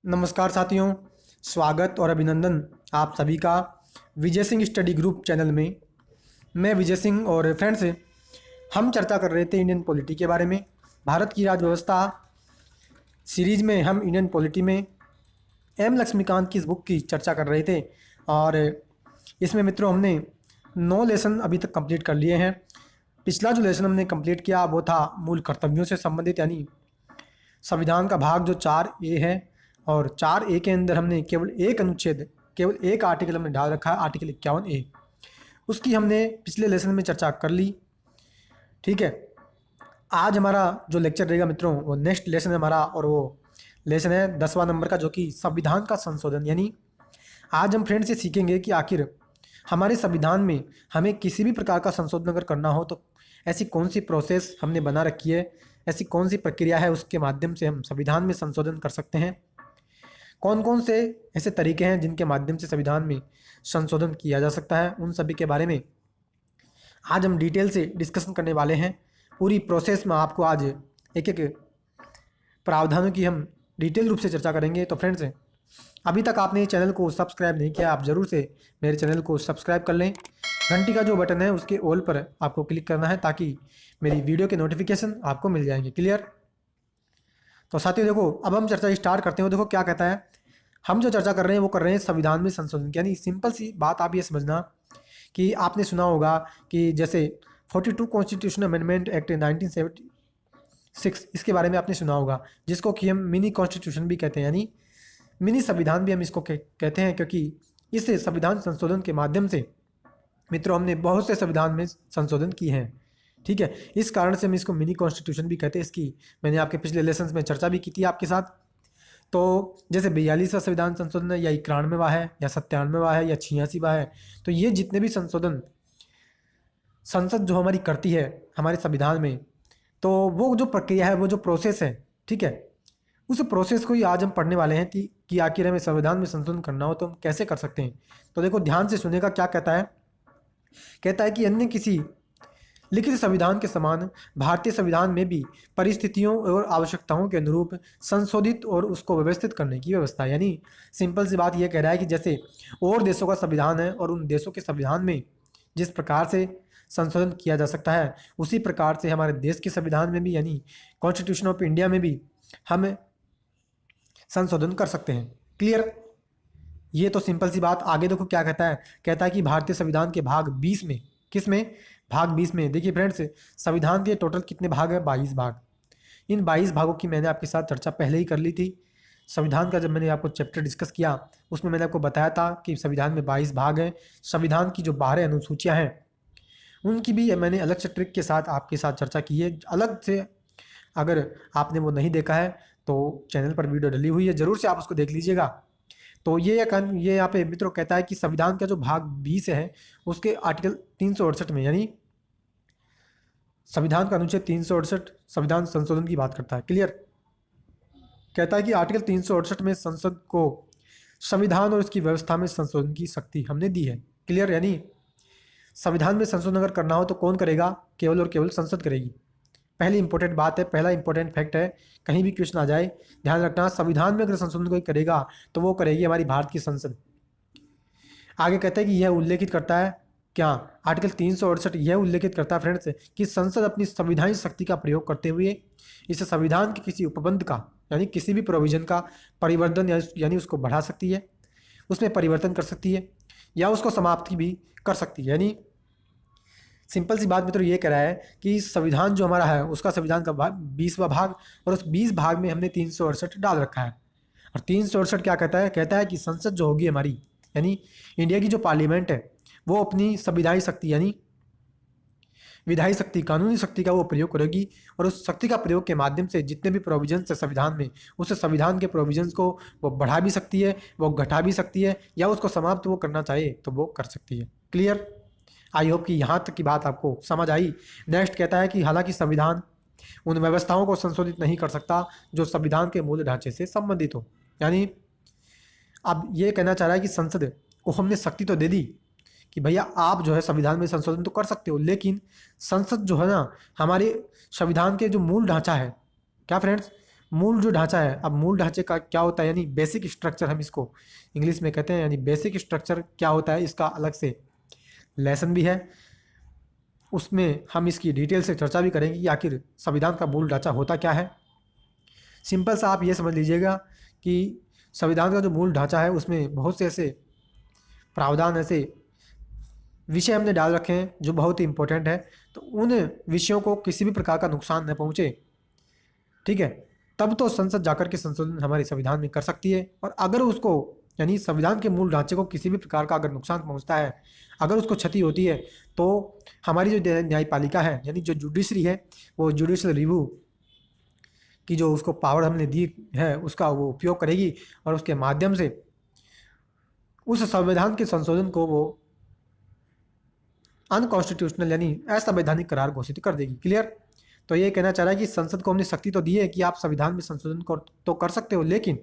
नमस्कार साथियों, स्वागत और अभिनंदन आप सभी का Vijay Singh study group channel में। मैं विजय सिंह और फ्रेंड्स, हम चर्चा कर रहे थे इंडियन पॉलिटी के बारे में। भारत की राज व्यवस्था सीरीज में हम इंडियन पॉलिटी में एम लक्ष्मीकांत की इस बुक की चर्चा कर रहे थे और इसमें मित्रों हमने 9 लेसन अभी तक कंप्लीट कर लिए हैं। पिछला जो लेसन हमने कंप्लीट किया वो था मूल कर्तव्यों से संबंधित, यानी संविधान का भाग जो 4A है, और 4A के अंदर हमने केवल एक अनुच्छेद, केवल एक आर्टिकल हमने डाल रखा है, आर्टिकल 51A। उसकी हमने पिछले लेसन में चर्चा कर ली। ठीक है, आज हमारा जो लेक्चर रहेगा मित्रों वो नेक्स्ट लेसन है हमारा, और वो लेसन है 10वां नंबर का, जो कि संविधान का संशोधन। यानी आज हम फ्रेंड्स ये सीखेंगे कि आखिर हमारे संविधान में हमें किसी भी प्रकार का संशोधन अगर करना हो तो ऐसी कौन सी प्रोसेस हमने बना रखी है, ऐसी कौन सी प्रक्रिया है उसके माध्यम से हम संविधान में संशोधन कर सकते हैं। कौन कौन से ऐसे तरीके हैं जिनके माध्यम से संविधान में संशोधन किया जा सकता है, उन सभी के बारे में आज हम डिटेल से डिस्कशन करने वाले हैं। पूरी प्रोसेस में आपको आज एक एक प्रावधानों की हम डिटेल रूप से चर्चा करेंगे। तो फ्रेंड्स, अभी तक आपने चैनल को सब्सक्राइब नहीं किया, आप ज़रूर से मेरे चैनल को सब्सक्राइब कर लें। घंटी का जो बटन है उसके ऑल पर आपको क्लिक करना है ताकि मेरी वीडियो के नोटिफिकेशन आपको मिल जाएंगे। क्लियर? तो साथियों देखो, अब हम चर्चा स्टार्ट करते हैं। देखो क्या कहता है, हम जो चर्चा कर रहे हैं वो कर रहे हैं संविधान में संशोधन। यानी सिंपल सी बात आप ये समझना कि आपने सुना होगा कि जैसे 42 कॉन्स्टिट्यूशन अमेंडमेंट एक्ट 1976, इसके बारे में आपने सुना होगा, जिसको कि हम मिनी कॉन्स्टिट्यूशन भी कहते हैं, यानी मिनी संविधान भी हम इसको कहते हैं, क्योंकि इस संविधान संशोधन के माध्यम से मित्रों हमने बहुत से संविधान में संशोधन किए हैं। ठीक है, इस कारण से हम इसको मिनी कॉन्स्टिट्यूशन भी कहते हैं। इसकी मैंने आपके पिछले लेसन में चर्चा भी की थी आपके साथ। तो जैसे 42वां संविधान संशोधन है, या 91वां है, या 97वां है, या 86वां है, तो ये जितने भी संशोधन संसद जो हमारी करती है हमारे संविधान में, तो वो जो प्रक्रिया है, वो जो प्रोसेस है, ठीक है, उस प्रोसेस को ही आज हम पढ़ने वाले हैं कि आखिर हमें संविधान में संशोधन करना हो तो हम कैसे कर सकते हैं। तो देखो ध्यान से सुनेगा, क्या कहता है। कहता है कि अन्य किसी लिखित संविधान के समान भारतीय संविधान में भी परिस्थितियों और आवश्यकताओं के अनुरूप संशोधित और उसको व्यवस्थित करने की व्यवस्था। यानी सिंपल सी बात यह कह रहा है कि जैसे और देशों का संविधान है और उन देशों के संविधान में जिस प्रकार से संशोधन किया जा सकता है, उसी प्रकार से हमारे देश के संविधान में भी, यानी कॉन्स्टिट्यूशन ऑफ इंडिया में भी हम संशोधन कर सकते हैं। क्लियर? ये तो सिंपल सी बात। आगे देखो क्या कहता है। कहता है कि भारतीय संविधान के भाग 20 में, किस में? भाग 20 में। देखिए फ्रेंड्स, संविधान के टोटल कितने भाग हैं? 22 भाग। इन 22 भागों की मैंने आपके साथ चर्चा पहले ही कर ली थी। संविधान का जब मैंने आपको चैप्टर डिस्कस किया उसमें मैंने आपको बताया था कि संविधान में 22 भाग हैं। संविधान की जो 12 अनुसूचियाँ हैं उनकी भी मैंने अलग से ट्रिक के साथ आपके साथ चर्चा की है, अलग से। अगर आपने वो नहीं देखा है तो चैनल पर वीडियो डली हुई है, ज़रूर से आप उसको देख लीजिएगा। तो ये यहाँ पे मित्रों कहता है कि संविधान का जो भाग 20 है उसके आर्टिकल 368 में, यानी संविधान का अनुच्छेद 368 संविधान संशोधन की बात करता है। क्लियर? कहता है कि आर्टिकल 368 में संसद को संविधान और इसकी व्यवस्था में संशोधन की शक्ति हमने दी है। क्लियर? यानी संविधान में संशोधन अगर करना हो तो कौन करेगा? केवल और केवल संसद करेगी। पहली इंपॉर्टेंट बात है, पहला इंपॉर्टेंट फैक्ट है, कहीं भी क्वेश्चन आ जाए ध्यान रखना, संविधान में अगर संशोधन कोई करेगा तो वो करेगी हमारी भारत की संसद। आगे कहता है कि यह उल्लेखित करता है, क्या? आर्टिकल 368 यह उल्लेखित करता है फ्रेंड्स कि संसद अपनी संवैधानिक शक्ति का प्रयोग करते हुए इस संविधान के किसी उपबंध का, यानी किसी भी प्रोविजन का परिवर्तन यानी उसको बढ़ा सकती है, उसमें परिवर्तन कर सकती है, या उसको समाप्ति भी कर सकती है। यानी सिंपल सी बात मित्रों ये कह रहा है कि संविधान जो हमारा है उसका संविधान का 20वां भाग, और उस 20 भाग में हमने 368 डाल रखा है। और 368 क्या कहता है? कहता है कि संसद जो होगी हमारी, यानी इंडिया की जो पार्लियामेंट है, वो अपनी संविधानिक शक्ति, यानी विधायी शक्ति, कानूनी शक्ति का वो प्रयोग करेगी, और उस शक्ति का प्रयोग के माध्यम से जितने भी प्रोविजंस है संविधान में, उस संविधान के प्रोविजंस को वो बढ़ा भी सकती है, वो घटा भी सकती है, या उसको समाप्त वो करना चाहे तो वो कर सकती है। क्लियर? आई होप कि यहाँ तक की बात आपको समझ आई। नेक्स्ट कहता है कि हालांकि संविधान उन व्यवस्थाओं को संशोधित नहीं कर सकता जो संविधान के मूल ढांचे से संबंधित हो। यानी अब ये कहना चाह रहा है कि संसद को हमने शक्ति तो दे दी कि भैया आप जो है संविधान में संशोधन तो कर सकते हो, लेकिन संसद जो है ना, हमारे संविधान के जो मूल ढांचा है, क्या फ्रेंड्स, मूल जो ढांचा है, अब मूल ढांचे का क्या होता है, यानी बेसिक स्ट्रक्चर हम इसको इंग्लिश में कहते हैं, यानी बेसिक स्ट्रक्चर क्या होता है, इसका अलग से लेसन भी है। उसमें हम इसकी डिटेल से चर्चा भी करेंगे कि आखिर संविधान का मूल ढांचा होता क्या है। सिंपल सा आप ये समझ लीजिएगा कि संविधान का जो मूल ढांचा है उसमें बहुत से ऐसे प्रावधान, ऐसे विषय हमने डाल रखे हैं जो बहुत ही इंपॉर्टेंट है, तो उन विषयों को किसी भी प्रकार का नुकसान न पहुंचे, ठीक है, तब तो संसद जाकर के संशोधन हमारे संविधान में कर सकती है। और अगर उसको, यानी संविधान के मूल ढांचे को किसी भी प्रकार का अगर नुकसान पहुंचता है, अगर उसको क्षति होती है, तो हमारी जो न्यायपालिका है, यानी जो जुडिशरी है, वो जुडिशल रिव्यू की जो उसको पावर हमने दी है उसका वो उपयोग करेगी और उसके माध्यम से उस संविधान के संशोधन को वो अनकॉन्स्टिट्यूशनल यानी असंवैधानिक करार घोषित कर देगी। क्लियर? तो ये कहना चाह रहा है कि संसद को हमने शक्ति तो दी है कि आप संविधान में संशोधन तो कर सकते हो, लेकिन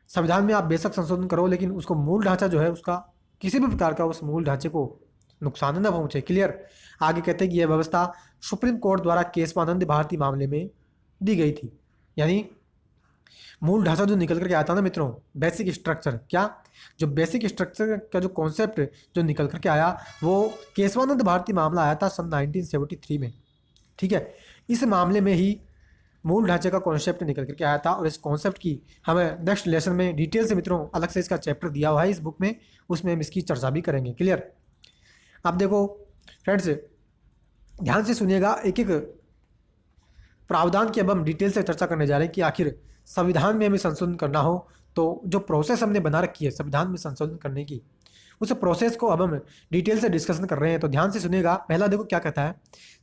संविधान में आप बेशक संशोधन करो, लेकिन उसको मूल ढांचा जो है उसका किसी भी प्रकार का उस मूल ढांचे को नुकसान न पहुंचे। क्लियर? आगे कहते हैं कि यह व्यवस्था सुप्रीम कोर्ट द्वारा केशवानंद भारती मामले में दी गई थी। यानी मूल ढांचा जो निकल करके आता ना मित्रों, बेसिक स्ट्रक्चर, क्या जो बेसिक स्ट्रक्चर का जो कॉन्सेप्ट जो निकल करके आया वो केशवानंद भारती मामला आया था सन 1973 में, ठीक है। इस मामले में ही मूल ढांचे का कॉन्सेप्ट निकल करके आया था और इस कॉन्सेप्ट की हमें नेक्स्ट लेसन में डिटेल से मित्रों अलग से इसका चैप्टर दिया हुआ है इस बुक में, उसमें हम इसकी चर्चा भी करेंगे। क्लियर? अब देखो फ्रेंड्स, ध्यान से सुनिएगा, एक एक प्रावधान की अब हम डिटेल से चर्चा करने जा रहे हैं कि आखिर संविधान में हमें संशोधन करना हो तो जो प्रोसेस हमने बना रखी है संविधान में संशोधन करने की, उस प्रोसेस को अब हम डिटेल से डिस्कशन कर रहे हैं। तो ध्यान से सुनिएगा। पहला देखो क्या कहता है,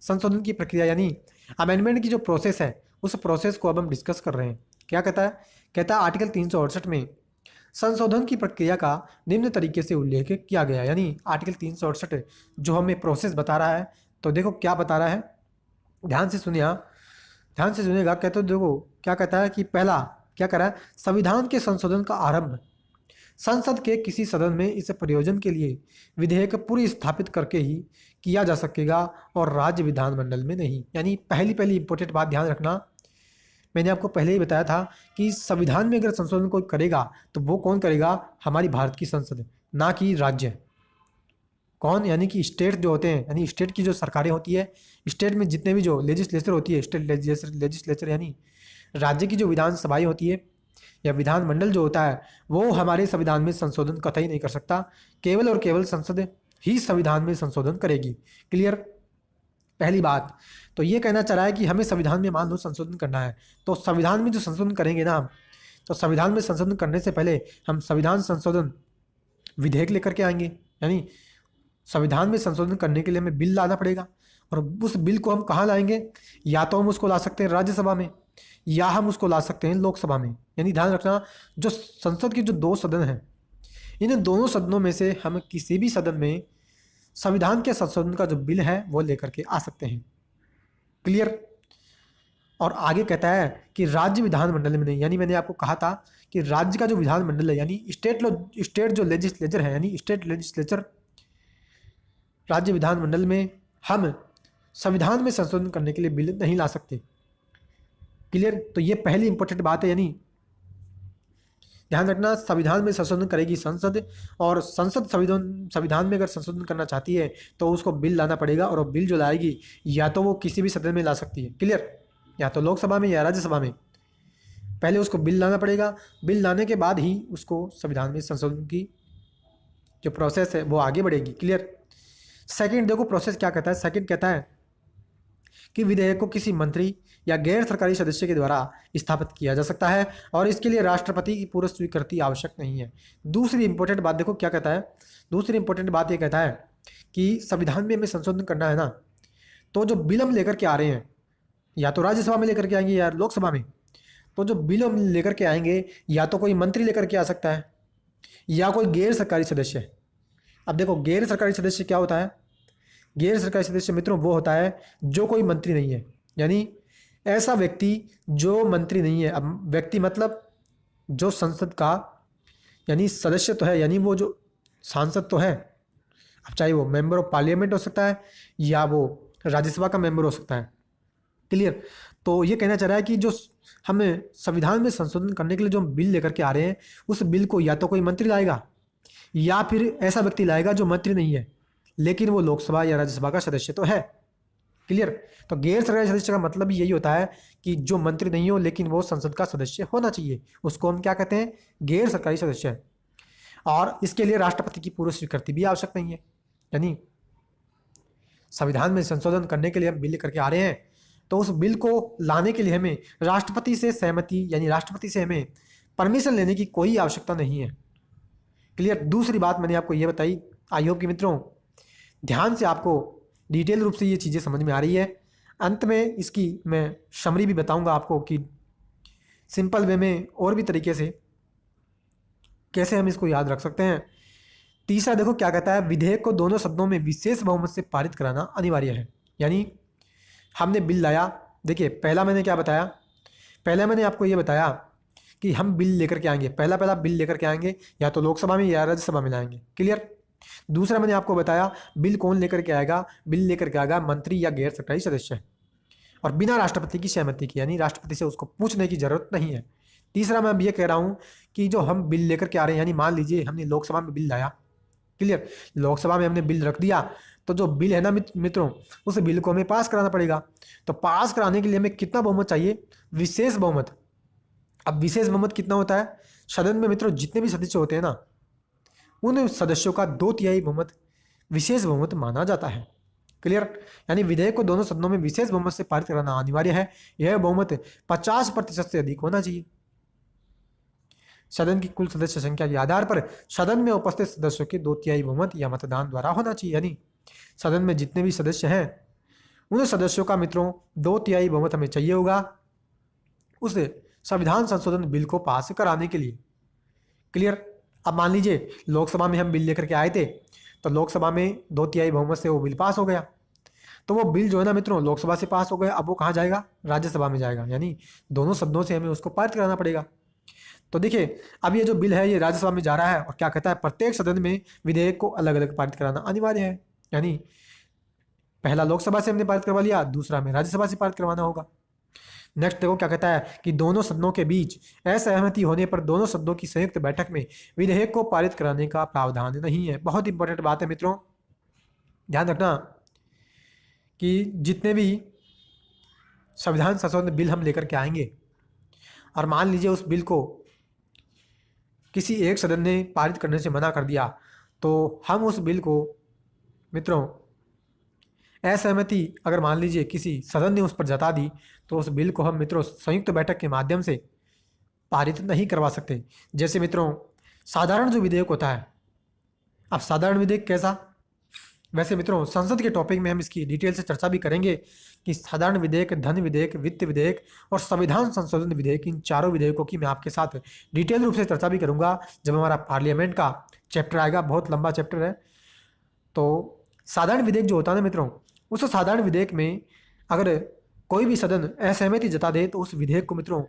संशोधन की प्रक्रिया यानी अमेंडमेंट की जो प्रोसेस है उस प्रोसेस को अब हम डिस्कस कर रहे हैं। क्या कहता है? कहता है आर्टिकल 368 में संशोधन की प्रक्रिया का निम्न तरीके से उल्लेख किया गया। यानी आर्टिकल 368 जो हमें प्रोसेस बता रहा है, तो देखो क्या बता रहा है, ध्यान से सुनिए, ध्यान से सुनिएगा। कहते हो देखो क्या कहता है कि पहला क्या करा है, संविधान के संशोधन का आरंभ संसद के किसी सदन में इस प्रयोजन के लिए विधेयक पूरी स्थापित करके ही किया जा सकेगा और राज्य विधानमंडल में नहीं। यानी पहली इंपॉर्टेंट बात ध्यान रखना, मैंने आपको पहले ही बताया था कि संविधान में अगर संशोधन कोई करेगा तो वो कौन करेगा, हमारी भारत की संसद, ना कि राज्य। कौन? यानी कि स्टेट जो होते हैं, यानी स्टेट की जो सरकारें होती है, स्टेट में जितने भी जो लेजिस्लेचर होती है, स्टेट लेजिस्लेचर यानी राज्य की जो विधानसभाएं होती है या विधानमंडल जो होता है, वो हमारे संविधान में संशोधन कतई नहीं कर सकता। केवल और केवल संसद ही संविधान में संशोधन करेगी। क्लियर? पहली बात तो ये कहना चाह रहा है कि हमें संविधान में मान लो संशोधन करना है, तो संविधान में जो संशोधन करेंगे ना हम, तो संविधान में संशोधन करने से पहले हम संविधान संशोधन विधेयक लेकर के आएंगे। यानी संविधान में संशोधन करने के लिए हमें बिल लाना पड़ेगा और उस बिल को हम कहाँ लाएंगे, या तो हम उसको ला सकते हैं राज्यसभा में या हम उसको ला सकते हैं लोकसभा में। यानी ध्यान रखना, जो संसद के जो दो सदन हैं, इन दोनों सदनों में से हम किसी भी सदन में संविधान के संशोधन का जो बिल है वो लेकर के आ सकते हैं। क्लियर? और आगे कहता है कि राज्य विधानमंडल में नहीं। यानी मैंने आपको कहा था कि राज्य का जो विधानमंडल है यानी स्टेट जो लेजिस्लेचर है, यानी स्टेट लेजिस्लेचर, राज्य विधानमंडल में हम संविधान में संशोधन करने के लिए बिल नहीं ला सकते। क्लियर? तो ये पहली इंपॉर्टेंट बात है। यानी ध्यान रखना, संविधान में संशोधन करेगी संसद, और संसद संविधान में अगर संशोधन करना चाहती है तो उसको बिल लाना पड़ेगा, और वो बिल जो लाएगी या तो वो किसी भी सदन में ला सकती है। क्लियर? या तो लोकसभा में या राज्यसभा में, पहले उसको बिल लाना पड़ेगा। बिल लाने के बाद ही उसको संविधान में संशोधन की जो प्रोसेस है वो आगे बढ़ेगी। क्लियर? सेकंड देखो प्रोसेस क्या कहता है। सेकंड कहता है कि विधेयक को किसी मंत्री या गैर सरकारी सदस्य के द्वारा स्थापित किया जा सकता है और इसके लिए राष्ट्रपति की पूर्व स्वीकृति आवश्यक नहीं है। दूसरी इंपॉर्टेंट बात देखो क्या कहता है। दूसरी इंपॉर्टेंट बात ये कहता है कि संविधान में हमें संशोधन करना है ना, तो जो बिल हम लेकर के आ रहे हैं, या तो राज्यसभा में लेकर के आएंगे या लोकसभा में, तो जो बिल हम लेकर के आएंगे या तो कोई मंत्री लेकर के आ सकता है या कोई गैर सरकारी सदस्य। अब देखो गैर सरकारी सदस्य क्या होता है, गैर सरकारी सदस्य मित्रों वो होता है जो कोई मंत्री नहीं है, यानी ऐसा व्यक्ति जो मंत्री नहीं है। अब व्यक्ति मतलब जो संसद का यानी सदस्य तो है, यानी वो जो सांसद तो है, अब चाहे वो मेंबर ऑफ पार्लियामेंट हो सकता है या वो राज्यसभा का मेंबर हो सकता है, क्लियर। तो ये कहना चाह रहा है कि जो हमें संविधान में संशोधन करने के लिए जो हम बिल लेकर के आ रहे हैं, उस बिल को या तो कोई मंत्री लाएगा या फिर ऐसा व्यक्ति लाएगा जो मंत्री नहीं है लेकिन वो लोकसभा या राज्यसभा का सदस्य तो है। क्लियर। तो गैर सरकारी सदस्य का मतलब यही होता है कि जो मंत्री नहीं हो लेकिन वो संसद का सदस्य होना चाहिए, उसको हम क्या कहते हैं, गैर सरकारी सदस्य। और इसके लिए राष्ट्रपति की पूर्व स्वीकृति भी आवश्यक नहीं है। यानी संविधान में संशोधन करने के लिए हम बिल करके आ रहे हैं तो उस बिल को लाने के लिए हमें राष्ट्रपति से सहमति यानी राष्ट्रपति से हमें परमिशन लेने की कोई आवश्यकता नहीं है। क्लियर। दूसरी बात मैंने आपको ये बताई, आई होप कि मित्रों ध्यान से आपको डिटेल रूप से ये चीज़ें समझ में आ रही है। अंत में इसकी मैं समरी भी बताऊंगा आपको कि सिंपल वे में और भी तरीके से कैसे हम इसको याद रख सकते हैं। तीसरा देखो क्या कहता है, विधेयक को दोनों सदनों में विशेष बहुमत से पारित कराना अनिवार्य है। यानी हमने बिल लाया, देखिए पहला मैंने क्या बताया, पहले मैंने आपको ये बताया कि हम बिल लेकर के आएंगे, पहला बिल लेकर के आएंगे या तो लोकसभा में या राज्यसभा में लाएंगे। क्लियर। दूसरा मैंने आपको बताया बिल कौन लेकर के आएगा, बिल लेकर के आएगा मंत्री या गैर सरकारी सदस्य और बिना राष्ट्रपति की सहमति की, यानी राष्ट्रपति से उसको पूछने की जरूरत नहीं है। तीसरा मैं अब ये कह रहा हूँ कि जो हम बिल लेकर के आ रहे हैं, यानी मान लीजिए हमने लोकसभा में बिल लाया, क्लियर, लोकसभा में हमने बिल रख दिया तो जो बिल है ना मित्रों, उस बिल को हमें पास कराना पड़ेगा। तो पास कराने के लिए हमें कितना बहुमत चाहिए, विशेष बहुमत। अब विशेष बहुमत कितना होता है, सदन में मित्रों जितने भी सदस्य होते हैं ना, उन सदस्यों का 2/3 बहुमत विशेष बहुमत माना जाता है। क्लियर। यानी विधेयक को दोनों सदनों में विशेष बहुमत से पारित कराना अनिवार्य है। यह बहुमत 50% से अधिक होना चाहिए। सदन की कुल सदस्य संख्या के आधार पर सदन में उपस्थित सदस्यों के 2/3 बहुमत या मतदान द्वारा होना चाहिए। यानी सदन में जितने भी सदस्य हैं उन सदस्यों का मित्रों 2/3 बहुमत हमें चाहिए होगा उस संविधान संशोधन बिल को पास कराने के लिए। क्लियर। अब मान लीजिए लोकसभा में हम बिल लेकर के आए थे तो लोकसभा में 2/3 बहुमत से वो बिल पास हो गया, तो वो बिल जो है ना मित्रों लोकसभा से पास हो गया, अब वो कहाँ जाएगा, राज्यसभा में जाएगा। यानी दोनों सदनों से हमें उसको पारित कराना पड़ेगा। तो देखिए अब ये जो बिल है ये राज्यसभा में जा रहा है और क्या कहता है, प्रत्येक सदन में विधेयक को अलग अलग पारित कराना अनिवार्य है। यानी पहला लोकसभा से हमने पारित करवा लिया, दूसरा में राज्यसभा से पारित करवाना होगा। नेक्स्ट देखो क्या कहता है कि दोनों सदनों के बीच असहमति होने पर दोनों सदनों की संयुक्त बैठक में विधेयक को पारित कराने का प्रावधान नहीं है। बहुत इंपॉर्टेंट बात है मित्रों, ध्यान रखना कि जितने भी संविधान संशोधन बिल हम लेकर के आएंगे और मान लीजिए उस बिल को किसी एक सदन ने पारित करने से मना कर दिया तो हम उस बिल को मित्रों असहमति अगर मान लीजिए किसी सदन ने उस पर जता दी तो उस बिल को हम मित्रों संयुक्त बैठक के माध्यम से पारित नहीं करवा सकते। जैसे मित्रों साधारण जो विधेयक होता है, अब साधारण विधेयक कैसा, वैसे मित्रों संसद के टॉपिक में हम इसकी डिटेल से चर्चा भी करेंगे कि साधारण विधेयक, धन विधेयक, वित्त विधेयक और संविधान संशोधन विधेयक, इन चारों विधेयकों की मैं आपके साथ डिटेल रूप से चर्चा भी करूंगा जब हमारा पार्लियामेंट का चैप्टर आएगा। बहुत लंबा चैप्टर है। तो साधारण विधेयक जो होता है ना मित्रों, उस साधारण विधेयक में अगर कोई भी सदन असहमति जता दे तो उस विधेयक को मित्रों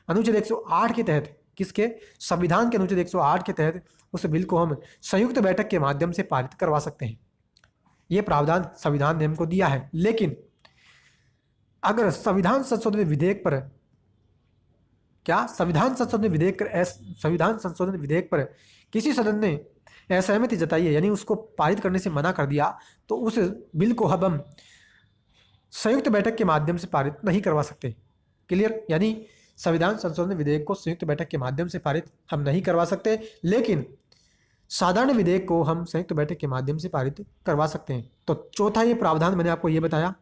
अनुच्छेद 108 के तहत, किसके, संविधान के अनुच्छेद 108 के तहत उस बिल को हम संयुक्त बैठक के माध्यम से पारित करवा सकते हैं। ये प्रावधान संविधान ने हमको दिया है। लेकिन अगर संविधान संशोधन विधेयक पर संविधान संशोधन विधेयक पर किसी सदन ने असहमति जताई है, यानी उसको पारित करने से मना कर दिया, तो उस बिल को अब हम संयुक्त बैठक के माध्यम से पारित नहीं करवा सकते। क्लियर। यानी संविधान संशोधन विधेयक को संयुक्त बैठक के माध्यम से पारित हम नहीं करवा सकते, लेकिन साधारण विधेयक को हम संयुक्त बैठक के माध्यम से पारित करवा सकते हैं। तो चौथा ये प्रावधान मैंने आपको ये बताया।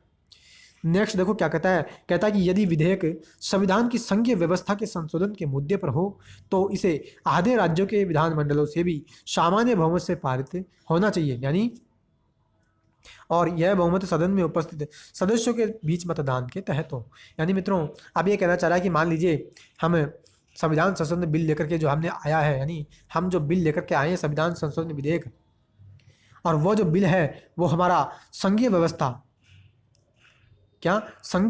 नेक्स्ट देखो क्या कहता है कि यदि विधेयक संविधान की संघीय व्यवस्था के संशोधन के मुद्दे पर हो तो इसे आधे राज्यों के विधानमंडलों से भी सामान्य बहुमत से पारित होना चाहिए। यानी और यह बहुमत सदन में उपस्थित सदस्यों के बीच मतदान के तहत हो। यानी मित्रों अब ये कहना चाह रहा है कि मान लीजिए हम संविधान संशोधन बिल लेकर के जो हमने आया है, यानी हम जो बिल लेकर के आए हैं संविधान संशोधन विधेयक, और वो जो बिल है वो हमारा संघीय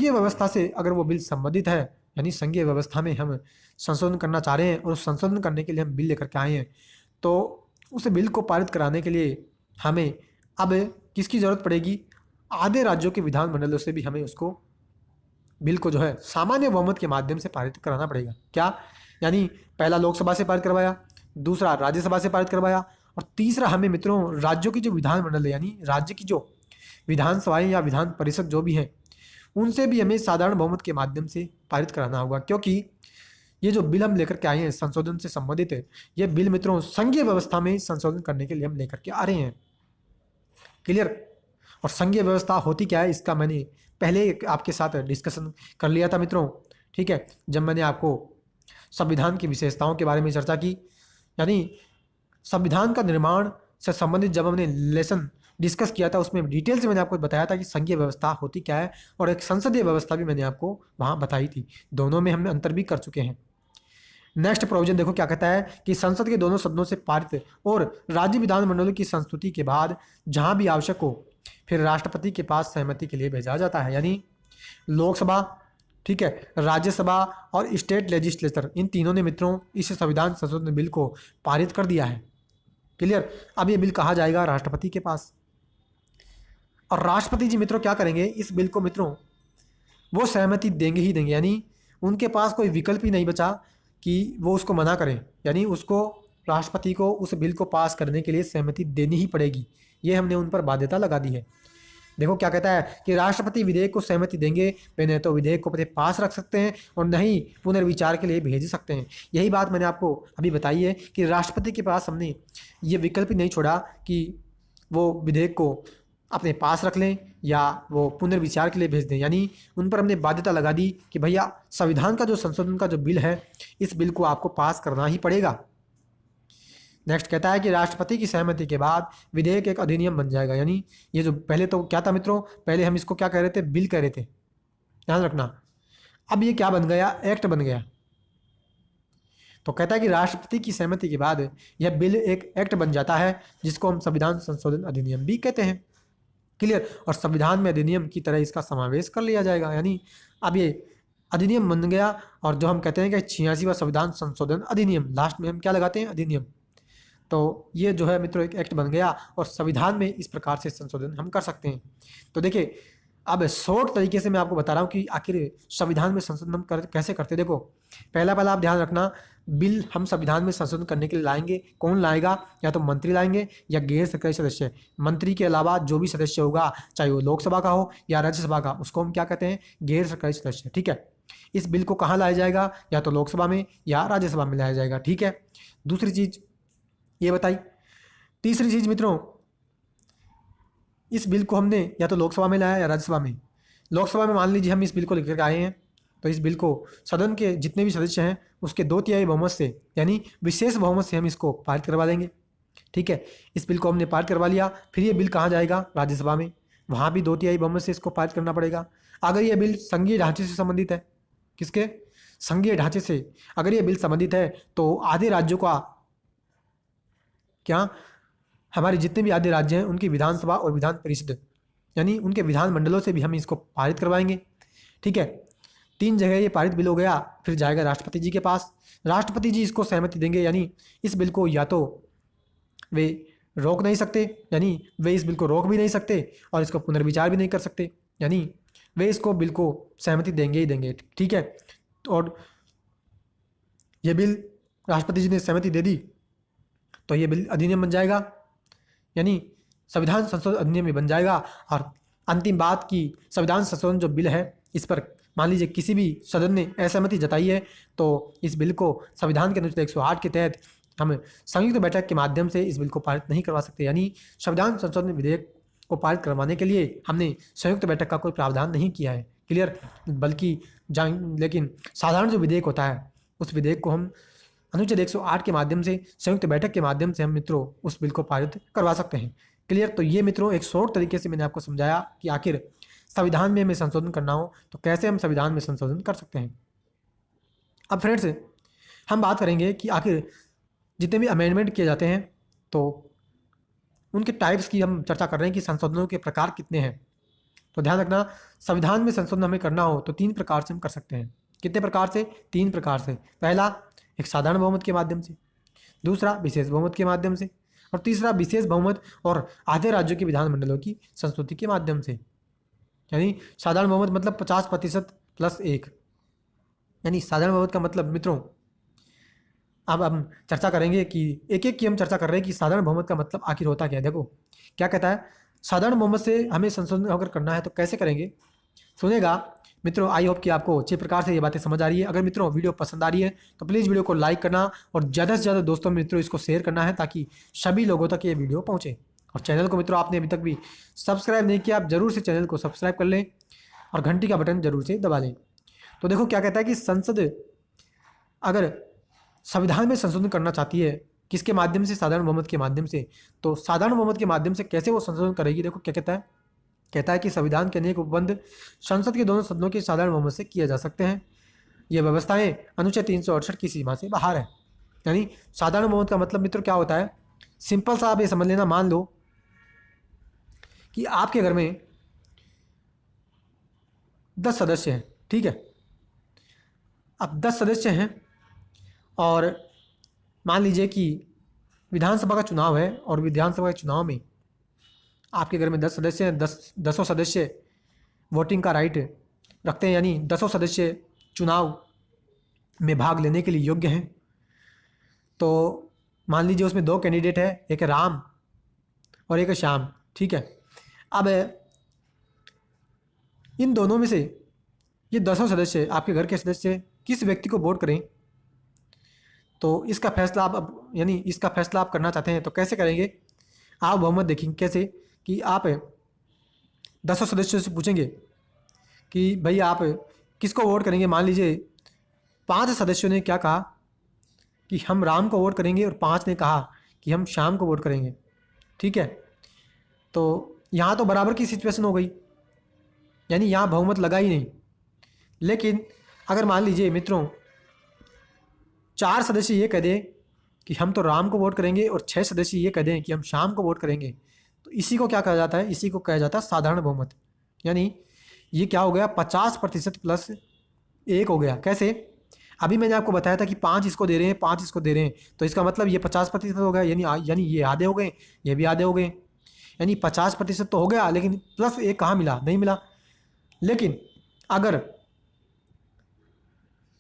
व्यवस्था से अगर वो बिल संबंधित है, यानी संघीय व्यवस्था में हम संशोधन करना चाह रहे हैं और उस संशोधन करने के लिए हम बिल लेकर के आए हैं, तो उस बिल को पारित कराने के लिए हमें अब किसकी ज़रूरत पड़ेगी, आधे राज्यों के विधानमंडलों से भी हमें उसको बिल को जो है सामान्य बहुमत के माध्यम से पारित कराना पड़ेगा। क्या? यानी पहला लोकसभा से पारित करवाया, दूसरा राज्यसभा से पारित करवाया, और तीसरा हमें मित्रों राज्यों की जो विधानमंडल है यानी राज्य की जो विधानसभाएं या विधान परिषद जो भी हैं उनसे भी हमें साधारण बहुमत के माध्यम से पारित कराना होगा, क्योंकि ये जो बिल हम लेकर के आए हैं संशोधन से संबंधित है, ये बिल मित्रों संघीय व्यवस्था में संशोधन करने के लिए हम लेकर के आ रहे हैं। क्लियर? और संघीय व्यवस्था होती क्या है इसका मैंने पहले आपके साथ डिस्कशन कर लिया था मित्रों। ठीक है, जब मैंने आपको संविधान की विशेषताओं के बारे में चर्चा की, यानी संविधान का निर्माण से संबंधित जब हमने लेसन डिस्कस किया था उसमें डिटेल से मैंने आपको बताया था कि संघीय व्यवस्था होती क्या है, और एक संसदीय व्यवस्था भी मैंने आपको वहाँ बताई थी। दोनों में हमने अंतर भी कर चुके हैं। नेक्स्ट प्रोविजन देखो क्या कहता है कि संसद के दोनों सदनों से पारित और राज्य विधानमंडलों की संस्तुति के बाद जहां भी आवश्यक हो फिर राष्ट्रपति के पास सहमति के लिए भेजा जाता है। यानी लोकसभा, ठीक है, राज्यसभा और स्टेट लेजिस्लेचर, इन तीनों ने मित्रों इस संविधान संशोधन बिल को पारित कर दिया है। क्लियर? अब ये बिल कहाँ जाएगा? राष्ट्रपति के पास। और राष्ट्रपति जी मित्रों क्या करेंगे? इस बिल को मित्रों वो सहमति देंगे ही देंगे, यानी उनके पास कोई विकल्प ही नहीं बचा कि वो उसको मना करें, यानी उसको राष्ट्रपति को उस बिल को पास करने के लिए सहमति देनी ही पड़ेगी। ये हमने उन पर बाध्यता लगा दी है। देखो क्या कहता है कि राष्ट्रपति विधेयक को सहमति देंगे, वे न तो विधेयक को अपने पास रख सकते हैं और न ही पुनर्विचार के लिए भेज सकते हैं। यही बात मैंने आपको अभी बताई है कि राष्ट्रपति के पास हमने ये विकल्प ही नहीं छोड़ा कि वो विधेयक को अपने पास रख लें या वो पुनर्विचार के लिए भेज दें, यानी उन पर हमने बाध्यता लगा दी कि भैया संविधान का जो संशोधन का जो बिल है इस बिल को आपको पास करना ही पड़ेगा। नेक्स्ट कहता है कि राष्ट्रपति की सहमति के बाद विधेयक एक अधिनियम बन जाएगा। यानी ये जो पहले तो क्या था मित्रों, पहले हम इसको क्या कह रहे थे? बिल कह रहे थे, ध्यान रखना। अब ये क्या बन गया? एक्ट बन गया। तो कहता है कि राष्ट्रपति की सहमति के बाद यह बिल एक एक्ट बन जाता है जिसको हम संविधान संशोधन अधिनियम भी कहते हैं। क्लियर? और संविधान में अधिनियम की तरह इसका समावेश कर लिया जाएगा, यानी अब ये अधिनियम बन गया। और जो हम कहते हैं कि 86वां संविधान संशोधन अधिनियम, लास्ट में हम क्या लगाते हैं? अधिनियम। तो ये जो है मित्रों एक एक्ट बन गया और संविधान में इस प्रकार से संशोधन हम कर सकते हैं। तो देखिए अब शॉर्ट तरीके से मैं आपको बता रहा हूँ कि आखिर संविधान में संशोधन हम कैसे करते। देखो पहला आप ध्यान रखना, बिल हम संविधान में संशोधन करने के लिए लाएंगे। कौन लाएगा? या तो मंत्री लाएंगे या गैर सरकारी सदस्य। मंत्री के अलावा जो भी सदस्य होगा, चाहे वो लोकसभा का हो या राज्यसभा का, उसको हम क्या कहते हैं? गैर सरकारी सदस्य। ठीक है, इस बिल को कहाँ लाया जाएगा? या तो लोकसभा में या राज्यसभा में लाया जाएगा। ठीक है, दूसरी चीज ये बताई। तीसरी चीज मित्रों, इस बिल को हमने या तो लोकसभा में लाया या राज्यसभा में। लोकसभा में मान लीजिए हम इस बिल को लेकर आए हैं, तो इस बिल को सदन के जितने भी सदस्य हैं उसके 2/3 बहुमत से, यानी विशेष बहुमत से हम इसको पारित करवा देंगे। ठीक है, इस बिल को हमने पारित करवा लिया, फिर ये बिल कहाँ जाएगा? राज्यसभा में। वहाँ भी 2/3 बहुमत से इसको पारित करना पड़ेगा। अगर ये बिल संघीय ढांचे से संबंधित है, किसके? संघीय ढांचे से अगर ये बिल संबंधित है तो आधे राज्यों का क्या, हमारे जितने भी आधे राज्य हैं उनकी विधानसभा और विधान परिषद, यानी उनके विधानमंडलों से भी हम इसको पारित करवाएंगे। ठीक है, 3 जगह ये पारित बिल हो गया, फिर जाएगा राष्ट्रपति जी के पास। राष्ट्रपति जी इसको सहमति देंगे, यानी इस बिल को या तो वे रोक नहीं सकते, यानी वे इस बिल को रोक भी नहीं सकते और इसको पुनर्विचार भी नहीं कर सकते, यानी वे इसको बिल को सहमति देंगे ही देंगे। ठीक है, और ये बिल राष्ट्रपति जी ने सहमति दे दी तो ये बिल अधिनियम बन जाएगा, यानी संविधान संशोधन अधिनियम में बन जाएगा। और अंतिम बात की संविधान संशोधन जो बिल है इस पर मान लीजिए किसी भी सदन ने असहमति जताई है तो इस बिल को संविधान के अनुच्छेद 108 के तहत हम संयुक्त बैठक के माध्यम से इस बिल को पारित नहीं करवा सकते, यानी संविधान संशोधन विधेयक को पारित करवाने के लिए हमने संयुक्त बैठक का कोई प्रावधान नहीं किया है। क्लियर? बल्कि लेकिन साधारण जो विधेयक होता है उस विधेयक को हम अनुच्छेद 108 के माध्यम से संयुक्त बैठक के माध्यम से हम मित्रों उस बिल को पारित करवा सकते हैं। क्लियर? तो ये मित्रों एक शॉर्ट तरीके से मैंने आपको समझाया कि आखिर संविधान में हमें संशोधन करना हो तो कैसे हम संविधान में संशोधन कर सकते हैं। अब फ्रेंड्स हम बात करेंगे कि आखिर जितने भी अमेंडमेंट किए जाते हैं तो उनके टाइप्स की हम चर्चा कर रहे हैं कि संशोधनों के प्रकार कितने हैं। तो ध्यान रखना, संविधान में संशोधन हमें करना हो तो 3 प्रकार से हम कर सकते हैं। कितने प्रकार से? 3 प्रकार से। पहला एक साधारण बहुमत के माध्यम से, दूसरा विशेष बहुमत के माध्यम से, और तीसरा विशेष बहुमत और आधे राज्यों के विधानमंडलों की संस्तुति के माध्यम से। यानी साधारण बहुमत मतलब 50% प्लस 1, यानी साधारण बहुमत का मतलब मित्रों, अब हम चर्चा करेंगे कि एक एक की हम चर्चा कर रहे हैं कि साधारण बहुमत का मतलब आखिर होता क्या है। देखो क्या कहता है, साधारण बहुमत से हमें संशोधन अगर करना है तो कैसे करेंगे, सुनेगा मित्रों। आई होप कि आपको अच्छे प्रकार से ये बातें समझ आ रही है। अगर मित्रों वीडियो पसंद आ रही है तो प्लीज़ वीडियो को लाइक करना और ज़्यादा से ज़्यादा दोस्तों मित्रों इसको शेयर करना है ताकि सभी लोगों तक ये वीडियो पहुँचे। और चैनल को मित्रों आपने अभी तक भी सब्सक्राइब नहीं किया, आप जरूर से चैनल को सब्सक्राइब कर लें और घंटी का बटन जरूर से दबा लें। तो देखो क्या कहता है कि संसद अगर संविधान में संशोधन करना चाहती है, किसके माध्यम से, साधारण बहुमत के माध्यम से। तो साधारण बहुमत के माध्यम से कैसे वो संशोधन करेगी, देखो क्या कहता है, कहता है कि संविधान के अनेक उपबंध संसद के दोनों सदनों के साधारण बहुमत से किए जा सकते हैं। ये व्यवस्थाएं अनुच्छेद 368 की सीमा से बाहर है। यानी साधारण बहुमत का मतलब मित्रों क्या होता है, सिंपल सा आप ये समझ लेना, मान लो कि आपके घर में 10 सदस्य हैं, ठीक है। अब 10 सदस्य हैं और मान लीजिए कि विधानसभा का चुनाव है और विधानसभा के चुनाव में आपके घर में 10 सदस्य हैं, 10 सदस्य वोटिंग का राइट रखते हैं, यानी 10 सदस्य चुनाव में भाग लेने के लिए योग्य हैं। तो मान लीजिए उसमें 2 कैंडिडेट है, एक है राम और एक है श्याम, ठीक है। अब इन दोनों में से ये 10 सदस्य, आपके घर के सदस्य किस व्यक्ति को वोट करें, तो इसका फैसला आप अब यानी इसका फैसला आप करना चाहते हैं तो कैसे करेंगे। आप बहुमत देखेंगे कैसे कि आप 10 सदस्यों से पूछेंगे कि भाई आप किसको वोट करेंगे। मान लीजिए 5 सदस्यों ने क्या कहा कि हम राम को वोट करेंगे और 5 ने कहा कि हम श्याम को वोट करेंगे, ठीक है। तो यहाँ तो बराबर की सिचुएशन हो गई, यानी यहाँ बहुमत लगा ही नहीं। लेकिन अगर मान लीजिए मित्रों 4 सदस्य ये कह दें कि हम तो राम को वोट करेंगे और 6 सदस्य ये कह दें कि हम श्याम को वोट करेंगे, तो इसी को क्या कहा जाता है, इसी को कहा जाता है साधारण बहुमत। यानी ये क्या हो गया, 50% प्लस 1 हो गया। कैसे, अभी मैंने आपको बताया था कि 5 इसको दे रहे हैं, 5 इसको दे रहे हैं, तो इसका मतलब ये 50% हो गया, यानी ये आधे हो गए, ये भी आधे हो गए, यानी 50% तो हो गया। लेकिन प्लस 1 कहाँ मिला, नहीं मिला। लेकिन अगर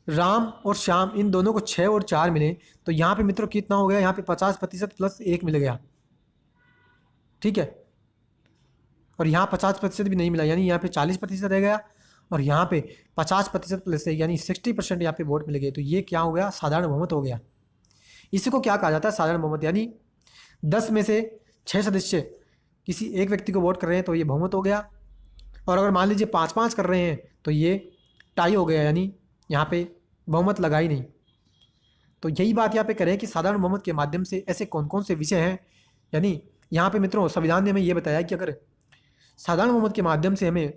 राम और श्याम इन दोनों को 6 और 4 मिले तो यहाँ पे मित्रों कितना हो गया, यहाँ पे 50% प्लस 1 मिल गया, ठीक है। और यहाँ 50% भी नहीं मिला, यानी यहाँ पे 40% रह गया और यहाँ पे 50% प्लस 1 यानी 60% यहाँ पे वोट मिल गए। तो ये क्या हो गया, साधारण बहुमत हो गया। इसी को क्या कहा जाता है, साधारण बहुमत। यानी 10 में से 6 सदस्य किसी एक व्यक्ति को वोट कर रहे हैं तो ये बहुमत हो गया। और अगर मान लीजिए 5-5 कर रहे हैं तो ये टाई हो गया, यानी यहाँ पे बहुमत लगा ही नहीं। तो यही बात यहाँ पे करें कि साधारण बहुमत के माध्यम से ऐसे कौन कौन से विषय हैं। यानी यहाँ पे मित्रों संविधान ने हमें ये बताया कि अगर साधारण बहुमत के माध्यम से हमें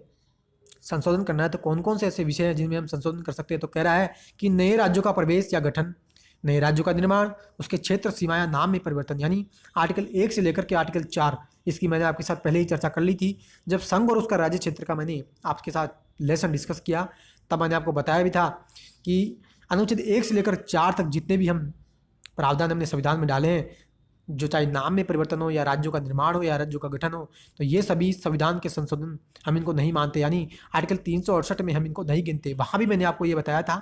संशोधन करना है तो कौन कौन से ऐसे विषय हैं जिनमें हम संशोधन कर सकते हैं। तो कह रहा है कि नए राज्यों का प्रवेश या गठन, नए राज्यों का निर्माण, उसके क्षेत्र सीमा या नाम में परिवर्तन, यानी आर्टिकल 1 से लेकर के आर्टिकल 4, इसकी मैंने आपके साथ पहले ही चर्चा कर ली थी जब संघ और उसका राज्य क्षेत्र का मैंने आपके साथ लेसन डिस्कस किया। तब मैंने आपको बताया भी था कि अनुच्छेद 1 से लेकर 4 तक जितने भी हम प्रावधान हमने संविधान में डाले हैं, जो चाहे नाम में परिवर्तन हो या राज्यों का निर्माण हो या राज्यों का गठन हो, तो ये सभी संविधान के संशोधन हम इनको नहीं मानते, यानी आर्टिकल 368 में हम इनको नहीं गिनते। वहाँ भी मैंने आपको ये बताया था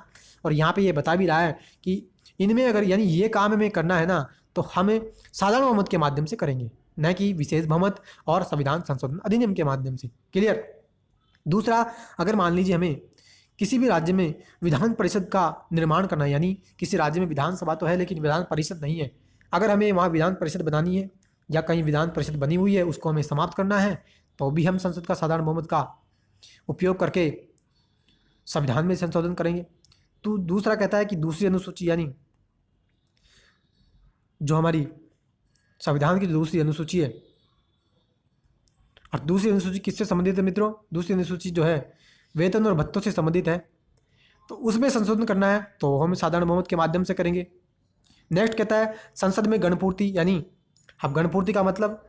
और यहाँ पे ये बता भी रहा है कि इनमें अगर यानी ये काम हमें करना है ना तो हमें साधारण बहुमत के माध्यम से करेंगे, न कि विशेष बहुमत और संविधान संशोधन अधिनियम के माध्यम से। क्लियर। दूसरा, अगर मान लीजिए हमें किसी भी राज्य में विधान परिषद का निर्माण करना है, यानी किसी राज्य में विधानसभा तो है लेकिन विधान परिषद नहीं है, अगर हमें वहाँ विधान परिषद बनानी है या कहीं विधान परिषद बनी हुई है उसको हमें समाप्त करना है, तो भी हम संसद का साधारण बहुमत का उपयोग करके संविधान में संशोधन करेंगे। तो दूसरा कहता है कि दूसरी अनुसूची, यानी जो हमारी संविधान की दूसरी अनुसूची है, और दूसरी अनुसूची किससे संबंधित है मित्रों, दूसरी अनुसूची जो है वेतन और भत्तों से संबंधित है, तो उसमें संशोधन करना है तो हम साधारण बहुमत के माध्यम से करेंगे। नेक्स्ट कहता है संसद में गणपूर्ति, यानी अब गणपूर्ति का मतलब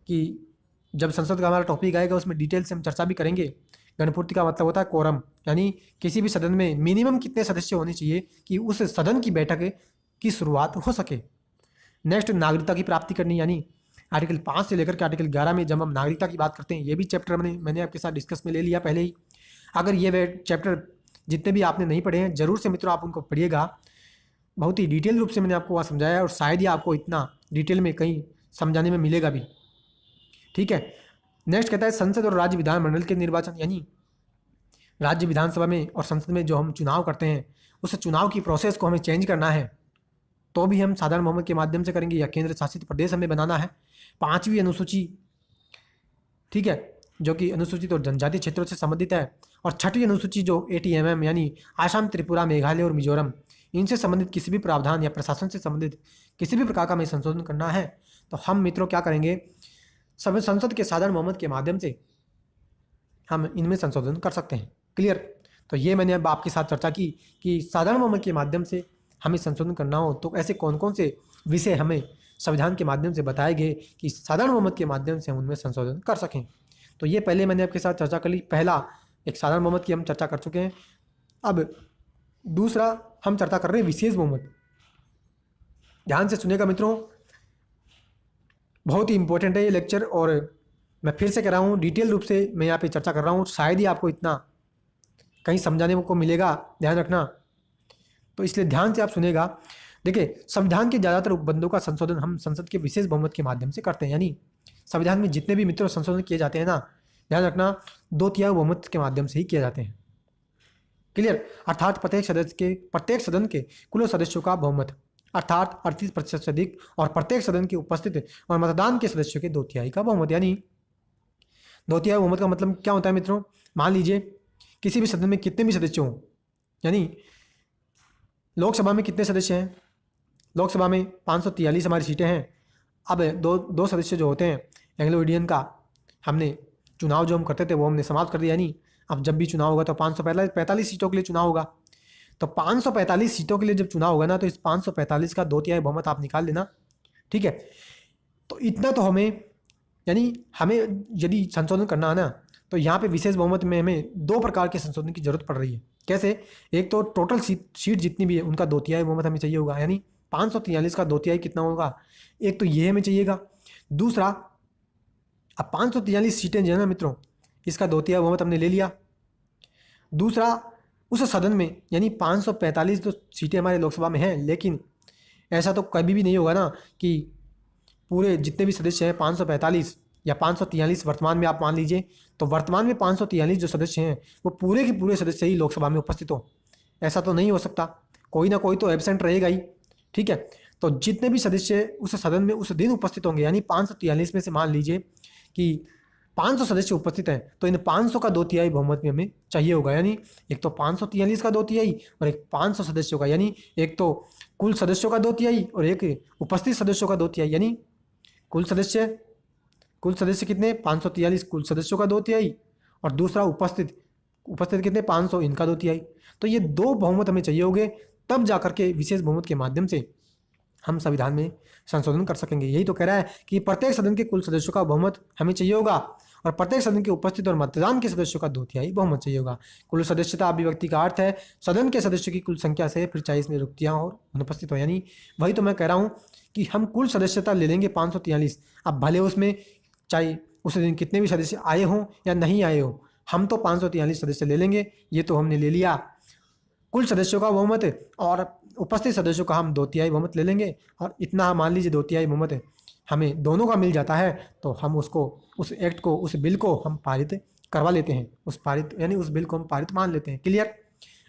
कि जब संसद का हमारा टॉपिक आएगा उसमें डिटेल से हम चर्चा भी करेंगे। गणपूर्ति का मतलब होता है कोरम, यानी किसी भी सदन में मिनिमम कितने सदस्य होने चाहिए कि उस सदन की बैठक की शुरुआत हो सके। नेक्स्ट नागरिकता की प्राप्ति करनी, यानी आर्टिकल 5 से लेकर के आर्टिकल 11 में जब हम नागरिकता की बात करते हैं, ये भी चैप्टर मैंने आपके साथ डिस्कस में ले लिया पहले ही। अगर ये चैप्टर जितने भी आपने नहीं पढ़े हैं ज़रूर से मित्रों आप उनको पढ़िएगा। बहुत ही डिटेल रूप से मैंने आपको वहाँ समझाया है और शायद ही आपको इतना डिटेल में कहीं समझाने में मिलेगा भी। ठीक है, नेक्स्ट कहता है संसद और राज्य विधानमंडल के निर्वाचन, यानी राज्य विधानसभा में और संसद में जो हम चुनाव करते हैं उस चुनाव की प्रोसेस को हमें चेंज करना है तो भी हम साधारण बहुमत के माध्यम से करेंगे या केंद्र शासित प्रदेश हमें बनाना है। 5वीं अनुसूची, ठीक है, जो कि अनुसूचित और जनजाति क्षेत्रों से संबंधित है, और 6वीं अनुसूची जो ATMM यानी आसाम, त्रिपुरा, मेघालय और मिजोरम, इनसे संबंधित किसी भी प्रावधान या प्रशासन से संबंधित किसी भी प्रकार का हमें संशोधन करना है तो हम मित्रों क्या करेंगे, सब संसद के साधारण बहुमत के माध्यम से हम इनमें संशोधन कर सकते हैं। क्लियर? तो ये मैंने अब आपके साथ चर्चा की कि साधारण बहुमत के माध्यम से हमें संशोधन करना हो तो ऐसे कौन कौन से विषय हमें संविधान के माध्यम से बताए गए कि साधारण बहुमत के माध्यम से हम उनमें संशोधन कर सकें। तो ये पहले मैंने आपके साथ चर्चा कर ली, पहला एक साधारण बहुमत की हम चर्चा कर चुके हैं। अब दूसरा हम चर्चा कर रहे हैं विशेष बहुमत। ध्यान से सुनिएगा मित्रों, बहुत ही इंपॉर्टेंट है ये लेक्चर और मैं फिर से कह रहा हूँ डिटेल रूप से मैं यहाँ पे चर्चा कर रहा हूँ, शायद ही आपको इतना कहीं समझाने को मिलेगा, ध्यान रखना। तो इसलिए ध्यान से आप सुनेगा। देखिए, संविधान के ज़्यादातर उपबंधों का संशोधन हम संसद के विशेष बहुमत के माध्यम से करते हैं, यानी संविधान में जितने भी मित्रों संशोधन किए जाते हैं ना, ध्यान रखना 2/3 बहुमत के माध्यम से ही किए जाते हैं। क्लियर? अर्थात प्रत्येक सदन के कुल सदस्यों का बहुमत अर्थात 38% से अधिक और प्रत्येक सदन के उपस्थित और मतदान के सदस्यों के 2/3 का बहुमत। यानी 2/3 बहुमत का मतलब क्या होता है मित्रों, मान लीजिए किसी भी सदन में कितने भी सदस्य हों, यानी लोकसभा में कितने सदस्य हैं, लोकसभा में 543 हमारी सीटें हैं। अब दो सदस्य जो होते हैं एंग्लो इंडियन का, हमने चुनाव जो हम करते थे वो हमने समाप्त कर दिया, यानी अब जब भी चुनाव होगा तो 545 सीटों के लिए चुनाव होगा। तो 545 सीटों के लिए जब चुनाव होगा ना तो इस 545 का 2/3 बहुमत आप निकाल लेना। ठीक है, तो इतना तो हमें, यानी हमें यदि संशोधन करना है ना तो यहाँ पे विशेष बहुमत में हमें 2 प्रकार के संशोधन की जरूरत पड़ रही है। कैसे? एक तो टोटल सीट जितनी भी है उनका 2/3 बहुमत हमें चाहिए होगा, यानी 543 का 2/3 कितना होगा, एक तो ये हमें चाहिएगा। दूसरा, अब 543 सीटें जो है ना मित्रों, इसका 2/3 बहुमत हमने ले लिया। दूसरा, उस सदन में यानी 545 तो सीटें हमारे लोकसभा में हैं, लेकिन ऐसा तो कभी भी नहीं होगा ना कि पूरे जितने भी सदस्य हैं 545 या 543 वर्तमान में आप मान लीजिए, तो वर्तमान में 543 जो सदस्य हैं वो पूरे के पूरे सदस्य ही लोकसभा में उपस्थित हो, ऐसा तो नहीं हो सकता, कोई ना कोई तो एब्सेंट रहेगा ही। ठीक है, तो जितने भी सदस्य उस सदन में उस दिन उपस्थित होंगे, यानी 543 में से मान लीजिए कि 500 सदस्य उपस्थित हैं, तो इन 500 का 2/3 बहुमत में हमें चाहिए होगा, यानी एक तो 543 का 2/3 और एक 500 सदस्यों का, यानी एक तो कुल सदस्यों का 2/3 और एक उपस्थित सदस्यों का 2/3, यानी कुल सदस्य कितने 543 कुल सदस्यों का 2/3 और दूसरा उपस्थित कितने 500 इनका 2/3। तो ये 2 बहुमत हमें चाहिए होंगे, तब जाकर के विशेष बहुमत के माध्यम से हम संविधान में संशोधन कर सकेंगे। यही तो कह रहा है कि प्रत्येक सदन के कुल सदस्यों का बहुमत हमें चाहिए होगा और प्रत्येक सदन के उपस्थित और मतदान के सदस्यों का 2/3 बहुमत चाहिए होगा। कुल सदस्यता अभिव्यक्ति का अर्थ है सदन के सदस्यों की कुल संख्या से फिर 40 में नियुक्तियाँ और अनुपस्थित हो, यानी वही तो मैं कह रहा हूँ कि हम कुल सदस्यता ले लेंगे 543। अब भले उसमें चाहे उस दिन कितने भी सदस्य आए हों या नहीं आए हों, हम तो 543 सदस्य ले लेंगे, ये तो हमने ले लिया। कुल सदस्यों का बहुमत और उपस्थित सदस्यों का हम 2/3 बहुमत ले लेंगे और इतना मान लीजिए 2/3 बहुमत हमें दोनों का मिल जाता है, तो हम उसको उस एक्ट को उस बिल को हम पारित करवा लेते हैं, उस बिल को हम पारित मान लेते हैं। क्लियर?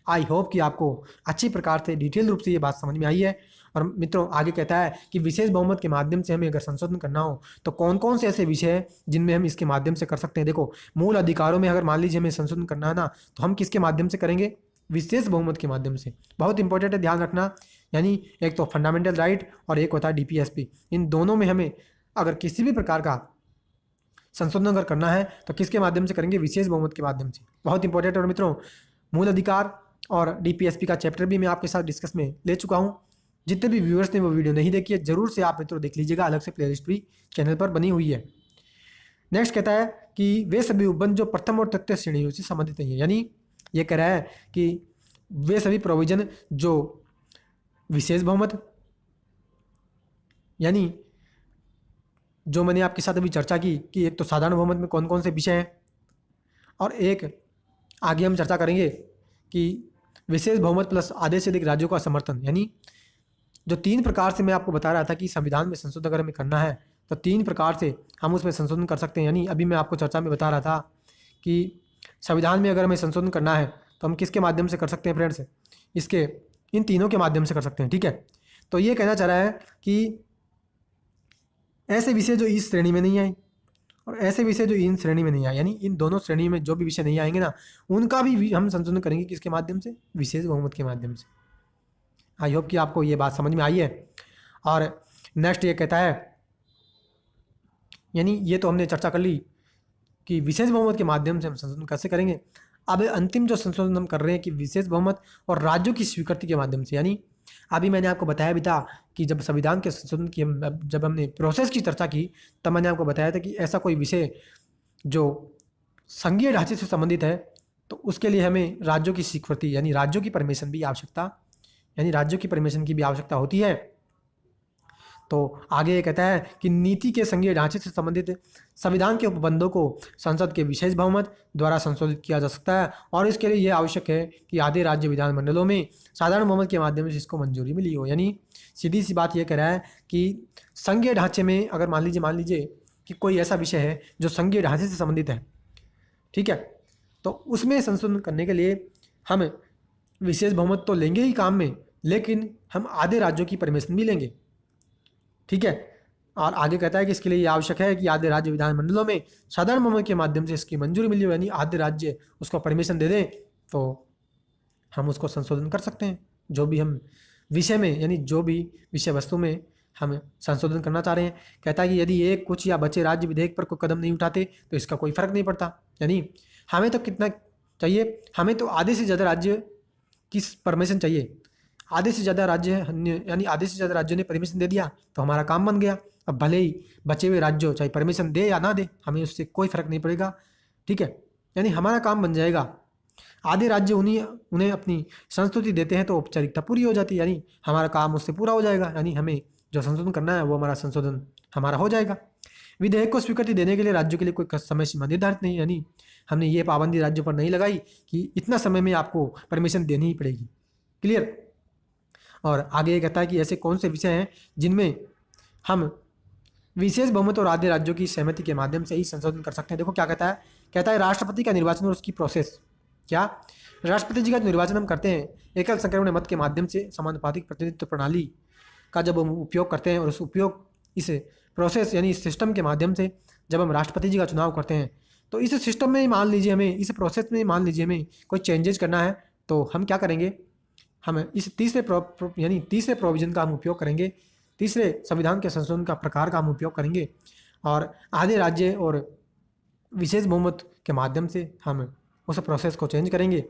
आई होप कि आपको अच्छी प्रकार से डिटेल रूप से ये बात समझ में आई है। और मित्रों आगे कहता है कि विशेष बहुमत के माध्यम से हमें अगर संशोधन करना हो तो कौन कौन से ऐसे विषय हैं जिनमें हम इसके माध्यम से कर सकते हैं। देखो, मूल अधिकारों में अगर मान लीजिए हमें संशोधन करना है ना तो हम किसके माध्यम से करेंगे, विशेष बहुमत के माध्यम से। बहुत इंपॉर्टेंट है, ध्यान रखना। यानी एक तो फंडामेंटल राइट और एक होता है DPSP, इन दोनों में हमें अगर किसी भी प्रकार का संशोधन अगर करना है तो किसके माध्यम से करेंगे, विशेष बहुमत के माध्यम से। बहुत इंपॉर्टेंट है। और मित्रों मूल अधिकार और DPSP का चैप्टर भी मैं आपके साथ डिस्कस में ले चुका हूँ। जितने भी व्यूअर्स ने वो वीडियो नहीं देखी है जरूर से आप मित्रों देख लीजिएगा, अलग से प्लेलिस्ट भी चैनल पर बनी हुई है। नेक्स्ट कहता है कि वे सभी उपबंध जो प्रथम और तृतीय श्रेणियों से संबंधित नहीं है, यानी ये कह रहा है कि वे सभी प्रोविजन जो विशेष बहुमत, यानी जो मैंने आपके साथ अभी चर्चा की कि एक तो साधारण बहुमत में कौन कौन से विषय हैं और एक आगे हम चर्चा करेंगे कि विशेष बहुमत प्लस आधे से अधिक राज्यों का समर्थन, यानी जो 3 प्रकार से मैं आपको बता रहा था कि संविधान में संशोधन अगर हमें करना है तो 3 प्रकार से हम उसमें संशोधन कर सकते हैं। यानी अभी मैं आपको चर्चा में बता रहा था कि संविधान में अगर हमें संशोधन करना है तो हम किसके माध्यम से कर सकते हैं फ्रेंड्स, इसके इन तीनों के माध्यम से कर सकते हैं। ठीक है, तो ये कहना चाह रहा है कि ऐसे विषय जो इस श्रेणी में नहीं आए और ऐसे विषय जो इन श्रेणी में नहीं आए, यानी इन दोनों श्रेणी में जो भी विषय नहीं आएंगे ना, उनका भी हम संशोधन करेंगे किसके माध्यम से, विशेष बहुमत के माध्यम से। आई होप कि आपको ये बात समझ में आई है। और नेक्स्ट ये कहता है, यानी ये तो हमने चर्चा कर ली कि विशेष बहुमत के माध्यम से हम संशोधन कैसे करेंगे। अब अंतिम जो संशोधन हम कर रहे हैं कि विशेष बहुमत और राज्यों की स्वीकृति के माध्यम से। यानी अभी मैंने आपको बताया भी था कि जब संविधान के संशोधन की जब हमने प्रोसेस की चर्चा की तब मैंने आपको बताया था कि ऐसा कोई विषय जो संघीय ढांचे से संबंधित है तो उसके लिए हमें राज्यों की स्वीकृति यानी राज्यों की परमिशन की भी आवश्यकता होती है। तो आगे ये कहता है कि नीति के संघीय ढांचे से संबंधित संविधान के उपबंधों को संसद के विशेष बहुमत द्वारा संशोधित किया जा सकता है और इसके लिए यह आवश्यक है कि आधे राज्य विधानमंडलों में साधारण बहुमत के माध्यम से इसको मंजूरी मिली हो। यानी सीधी सी बात यह कह रहा है कि संघीय ढांचे में अगर मान लीजिए कि कोई ऐसा विषय है जो संघीय ढांचे से संबंधित है, ठीक है, तो उसमें संशोधन करने के लिए हम विशेष बहुमत तो लेंगे ही काम में, लेकिन हम आधे राज्यों की परमिशन भी लेंगे। ठीक है, और आगे कहता है कि इसके लिए यह आवश्यक है कि आधे राज्य विधानमंडलों में साधारण बहुमत के माध्यम से इसकी मंजूरी मिली हो, यानी आधे राज्य उसको परमिशन दे दें तो हम उसको संशोधन कर सकते हैं। जो भी हम विषय में यानी जो भी विषय वस्तु में हम संशोधन करना चाह रहे हैं। कहता है कि यदि एक कुछ या बचे राज्य विधेयक पर कोई कदम नहीं उठाते तो इसका कोई फर्क नहीं पड़ता। यानी हमें तो कितना चाहिए, हमें तो आधे से ज़्यादा राज्य की परमिशन चाहिए। आधे से ज़्यादा राज्य यानी आधे से ज़्यादा राज्यों ने परमिशन दे दिया तो हमारा काम बन गया। अब भले ही बचे हुए राज्यों चाहे परमिशन दे या ना दे, हमें उससे कोई फर्क नहीं पड़ेगा। ठीक है, यानी हमारा काम बन जाएगा। आधे राज्य उन्हें अपनी संस्तुति देते हैं तो औपचारिकता पूरी हो जाती है, यानी हमारा काम उससे पूरा हो जाएगा। यानी हमें जो संशोधन करना है वो हमारा संशोधन हमारा हो जाएगा। विधेयक को स्वीकृति देने के लिए राज्यों के लिए कोई समय सीमा निर्धारित नहीं, यानी हमने ये पाबंदी राज्यों पर नहीं लगाई कि इतना समय में आपको परमिशन देनी ही पड़ेगी। क्लियर। और आगे ये कहता है कि ऐसे कौन से विषय हैं जिनमें हम विशेष बहुमत और आधे राज्यों की सहमति के माध्यम से ही संशोधन कर सकते हैं। देखो क्या कहता है राष्ट्रपति का निर्वाचन और उसकी प्रोसेस। क्या राष्ट्रपति जी का निर्वाचन हम करते हैं एकल संक्रमण मत के माध्यम से समानुपातिक प्रतिनिधित्व प्रणाली का जब हम उपयोग करते हैं और उस उपयोग इस प्रोसेस यानी इस सिस्टम के माध्यम से जब हम राष्ट्रपति जी का चुनाव करते हैं तो इस सिस्टम में मान लीजिए हमें इस प्रोसेस में मान लीजिए हमें कोई चेंजेस करना है तो हम क्या करेंगे, हम इस तीसरे प्रोविजन का हम उपयोग करेंगे, तीसरे संविधान के संशोधन का प्रकार का हम उपयोग करेंगे और आधे राज्य और विशेष बहुमत के माध्यम से हम उस प्रोसेस को चेंज करेंगे।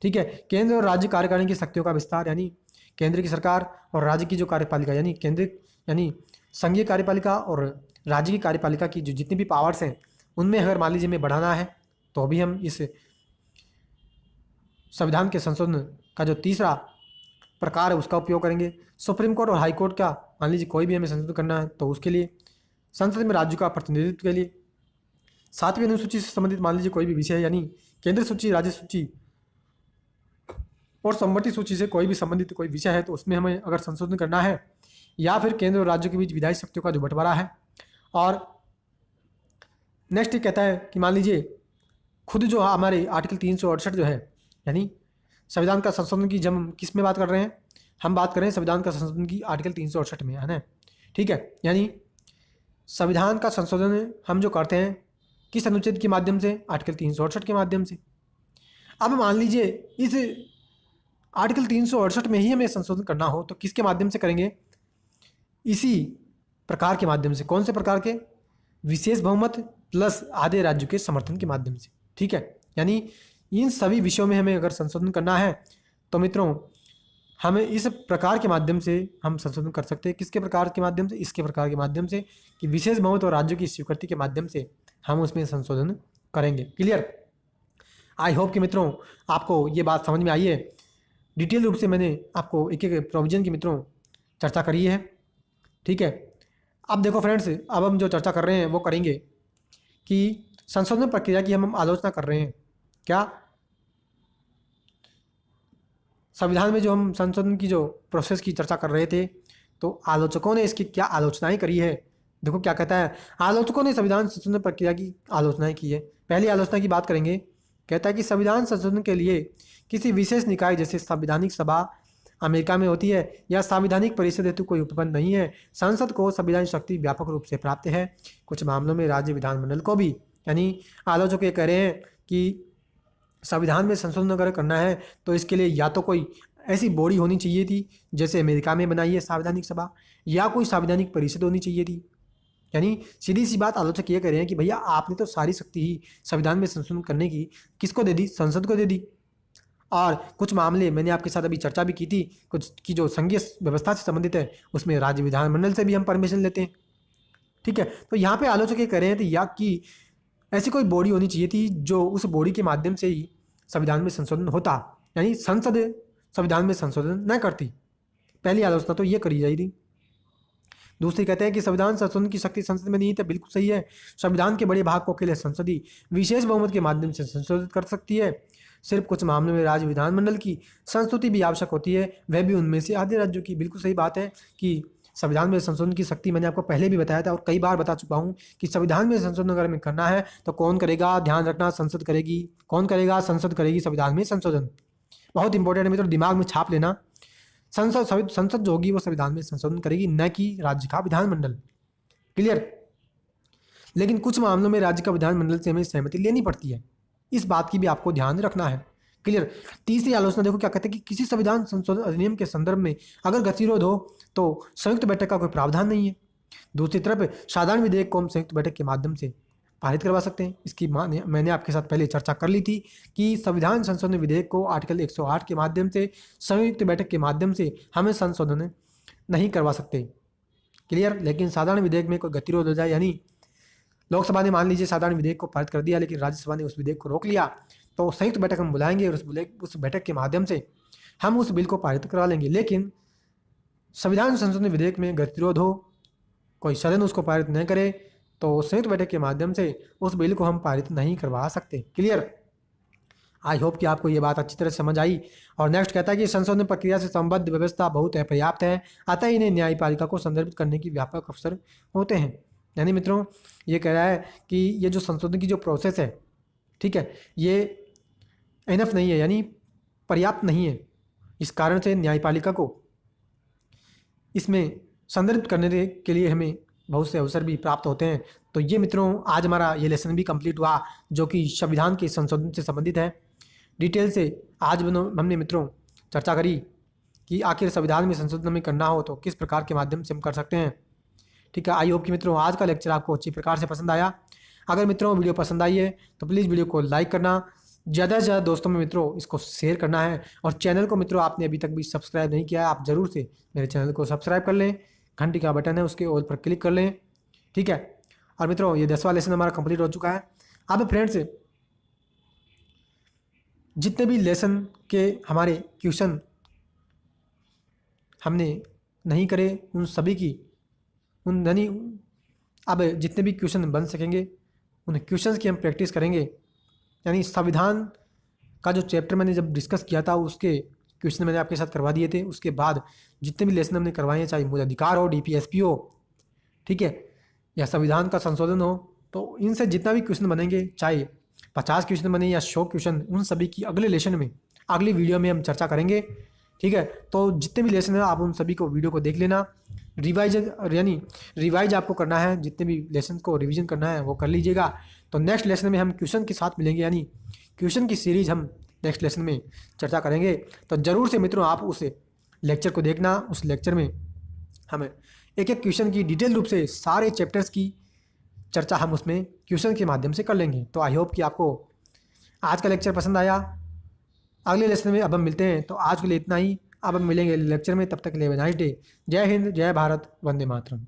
ठीक है, केंद्र और राज्य कार्यकारिणी की शक्तियों का विस्तार, यानी केंद्र की सरकार और राज्य की जो कार्यपालिका यानी केंद्रित यानी संघीय कार्यपालिका और राज्य की कार्यपालिका की जो जितनी भी पावर्स हैं उनमें अगर मान लीजिए हमें बढ़ाना है तो भी हम इस संविधान के संशोधन का जो तीसरा प्रकार है उसका उपयोग करेंगे। सुप्रीम कोर्ट और हाई कोर्ट का मान लीजिए कोई भी हमें संशोधन करना है तो उसके लिए, संसद में राज्यों का प्रतिनिधित्व के लिए, 7वीं अनुसूची से संबंधित मान लीजिए कोई भी विषय यानी केंद्र सूची, राज्य सूची और संवटी सूची से कोई भी संबंधित कोई विषय है तो उसमें हमें अगर संशोधन करना है, या फिर केंद्र और राज्यों के बीच विधायी शक्तियों का जो बंटवारा है। और नेक्स्ट कहता है कि मान लीजिए खुद जो हमारे आर्टिकल 368 जो है यानी संविधान का संशोधन की, जब हम किस में बात कर रहे हैं, हम बात कर रहे हैं संविधान का संशोधन की आर्टिकल 368 में, है ना। ठीक है, यानी संविधान का संशोधन हम जो करते हैं किस अनुच्छेद के माध्यम से, आर्टिकल 368 के माध्यम से। अब मान लीजिए इस आर्टिकल 368 में ही हमें संशोधन करना हो तो किसके माध्यम से करेंगे, इसी प्रकार के माध्यम से। कौन से प्रकार के, विशेष बहुमत प्लस आधे राज्यों के समर्थन के माध्यम से। ठीक है, यानी इन सभी विषयों में हमें अगर संशोधन करना है तो मित्रों हमें इस प्रकार के माध्यम से हम संशोधन कर सकते हैं। किसके प्रकार के माध्यम से, इसके प्रकार के माध्यम से कि विशेष बहुमत और राज्यों की स्वीकृति के माध्यम से हम उसमें संशोधन करेंगे। क्लियर। आई होप कि मित्रों आपको ये बात समझ में आई है। डिटेल रूप से मैंने आपको एक एक प्रोविजन की मित्रों चर्चा करी है। ठीक है, अब देखो फ्रेंड्स, अब हम जो चर्चा कर रहे हैं वो करेंगे कि संशोधन प्रक्रिया की हम आलोचना कर रहे हैं। क्या संविधान में जो हम संशोधन की जो प्रोसेस की चर्चा कर रहे थे, तो आलोचकों ने इसकी क्या आलोचनाएं करी है। देखो क्या कहता है, आलोचकों ने संविधान संशोधन प्रक्रिया की आलोचनाएं की है। पहली आलोचना की बात करेंगे, कहता है कि संविधान संशोधन के लिए किसी विशेष निकाय जैसे संवैधानिक सभा अमेरिका में होती है या संवैधानिक परिषद हेतु कोई उपबंध नहीं है। संसद को संविधान शक्ति व्यापक रूप से प्राप्त है, कुछ मामलों में राज्य विधानमंडल को भी। यानी आलोचक ये कह रहे हैं कि संविधान में संशोधन अगर करना है तो इसके लिए या तो कोई ऐसी बॉडी होनी चाहिए थी जैसे अमेरिका में बनाई है संवैधानिक सभा, या कोई संवैधानिक परिषद होनी चाहिए थी। यानी सीधी सी बात आलोचक ये कह रहे हैं कि भैया आपने तो सारी शक्ति ही संविधान में संशोधन करने की किसको दे दी, संसद को दे दी। और कुछ मामले मैंने आपके साथ अभी चर्चा भी की थी, कुछ की जो संघीय व्यवस्था से संबंधित है उसमें राज्य विधानमंडल से भी हम परमिशन लेते हैं। ठीक है, तो यहाँ पे आलोचक ये कह रहे हैं तो या कि ऐसी कोई बॉडी होनी चाहिए थी जो उस बॉडी के माध्यम से ही संविधान में संशोधन होता, यानी संसद संविधान में संशोधन न करती। पहली आलोचना तो ये करी जा रही। दूसरी कहते हैं कि संविधान संशोधन की शक्ति संसद में नहीं है, बिल्कुल सही है। संविधान के बड़े भाग को अकेले संसद ही विशेष बहुमत के माध्यम से संशोधित कर सकती है। सिर्फ कुछ मामलों में राज्य विधानमंडल की संस्तुति भी आवश्यक होती है, वह भी उनमें से आधे राज्यों की। बिल्कुल सही बात है कि संविधान में संशोधन की शक्ति मैंने आपको पहले भी बताया था और कई बार बता चुका हूं कि संविधान में संशोधन अगर हमें करना है तो कौन करेगा, ध्यान रखना, संसद करेगी। कौन करेगा? संसद करेगी संविधान में संशोधन। बहुत इंपॉर्टेंट है मित्रों, दिमाग में छाप लेना। संसद जो होगी वो संविधान में संशोधन करेगी, न कि राज्य का विधानमंडल। क्लियर? लेकिन कुछ मामलों में राज्य का विधानमंडल से हमें सहमति लेनी पड़ती है, इस बात की भी आपको ध्यान रखना है। क्लियर? तीसरी आलोचना देखो क्या कहते हैं कि किसी संविधान संशोधन अधिनियम के संदर्भ में अगर गतिरोध हो तो संयुक्त बैठक का कोई प्रावधान नहीं है। दूसरी तरफ साधारण विधेयक को हम संयुक्त बैठक के माध्यम से पारित करवा सकते हैं। इसकी मैंने आपके साथ पहले चर्चा कर ली थी कि संविधान संशोधन विधेयक को आर्टिकल 108 के माध्यम से संयुक्त बैठक के माध्यम से हमें संशोधन नहीं करवा सकते। क्लियर? लेकिन साधारण विधेयक में कोई गतिरोध हो जाए, यानी लोकसभा ने मान लीजिए साधारण विधेयक को पारित कर दिया लेकिन राज्यसभा ने उस विधेयक को रोक लिया, तो संयुक्त बैठक हम बुलाएंगे और उस बैठक के माध्यम से हम उस बिल को पारित करवा लेंगे। लेकिन संविधान संशोधन विधेयक में गतिरोध हो, कोई सदन उसको पारित न करे, तो संयुक्त बैठक के माध्यम से उस बिल को हम पारित नहीं करवा सकते। क्लियर? आई होप कि आपको ये बात अच्छी तरह समझ आई। और नेक्स्ट कहता है कि संशोधन प्रक्रिया से संबद्ध व्यवस्था बहुत पर्याप्त है, अतः इन्हें न्यायपालिका को संदर्भित करने की व्यापक अवसर होते हैं। यानी मित्रों ये कह रहा है कि ये जो संशोधन की जो प्रोसेस है, ठीक है, ये इनफ नहीं है, यानी पर्याप्त नहीं है। इस कारण से न्यायपालिका को इसमें संदर्भित करने के लिए हमें बहुत से अवसर भी प्राप्त होते हैं। तो ये मित्रों आज हमारा ये लेसन भी कंप्लीट हुआ जो कि संविधान के संशोधन से संबंधित है। डिटेल से आज हमने मित्रों चर्चा करी कि आखिर संविधान में संशोधन हमें करना हो तो किस प्रकार के माध्यम से हम कर सकते हैं। ठीक है, आई होप कि मित्रों आज का लेक्चर आपको अच्छी प्रकार से पसंद आया। अगर मित्रों वीडियो पसंद आई है तो प्लीज़ वीडियो को लाइक करना, ज़्यादा से ज़्यादा दोस्तों में मित्रों इसको शेयर करना है। और चैनल को मित्रों आपने अभी तक भी सब्सक्राइब नहीं किया है, आप ज़रूर से मेरे चैनल को सब्सक्राइब कर लें, घंटी का बटन है उसके ऑल पर क्लिक कर लें। ठीक है, और मित्रों ये 10वां लेसन हमारा कंप्लीट हो चुका है। अब फ्रेंड्स जितने भी लेसन के हमारे क्वेश्चन हमने नहीं करे उन सभी की अब जितने भी क्वेश्चन बन सकेंगे उन क्वेश्चंस की हम प्रैक्टिस करेंगे। यानी संविधान का जो चैप्टर मैंने जब डिस्कस किया था उसके क्वेश्चन मैंने आपके साथ करवा दिए थे। उसके बाद जितने भी लेसन हमने करवाए हैं, चाहे मूल अधिकार हो, डीपीएसपी हो, ठीक है, या संविधान का संशोधन हो, तो इनसे जितना भी क्वेश्चन बनेंगे, चाहे 50 क्वेश्चन बने या 100 क्वेश्चन, उन सभी की अगले लेसन में, अगली वीडियो में हम चर्चा करेंगे। ठीक है, तो जितने भी लेसन है आप उन सभी को वीडियो को देख लेना। रिवाइज आपको करना है, जितने भी लेसन को रिवीजन करना है वो कर लीजिएगा। तो नेक्स्ट लेसन में हम क्वेश्चन के साथ मिलेंगे, यानी क्वेश्चन की सीरीज हम नेक्स्ट लेसन में चर्चा करेंगे। तो ज़रूर से मित्रों आप उस लेक्चर को देखना। उस लेक्चर में हमें एक एक क्वेश्चन की डिटेल रूप से सारे चैप्टर्स की चर्चा हम उसमें क्वेश्चन के माध्यम से कर लेंगे। तो आई होप कि आपको आज का लेक्चर पसंद आया। अगले लेसन में अब हम मिलते हैं, तो आज के लिए इतना ही। अब हम मिलेंगे लेक्चर में, तब तक के लिए नाइस डे। जय हिंद, जय भारत, वंदे मातरम।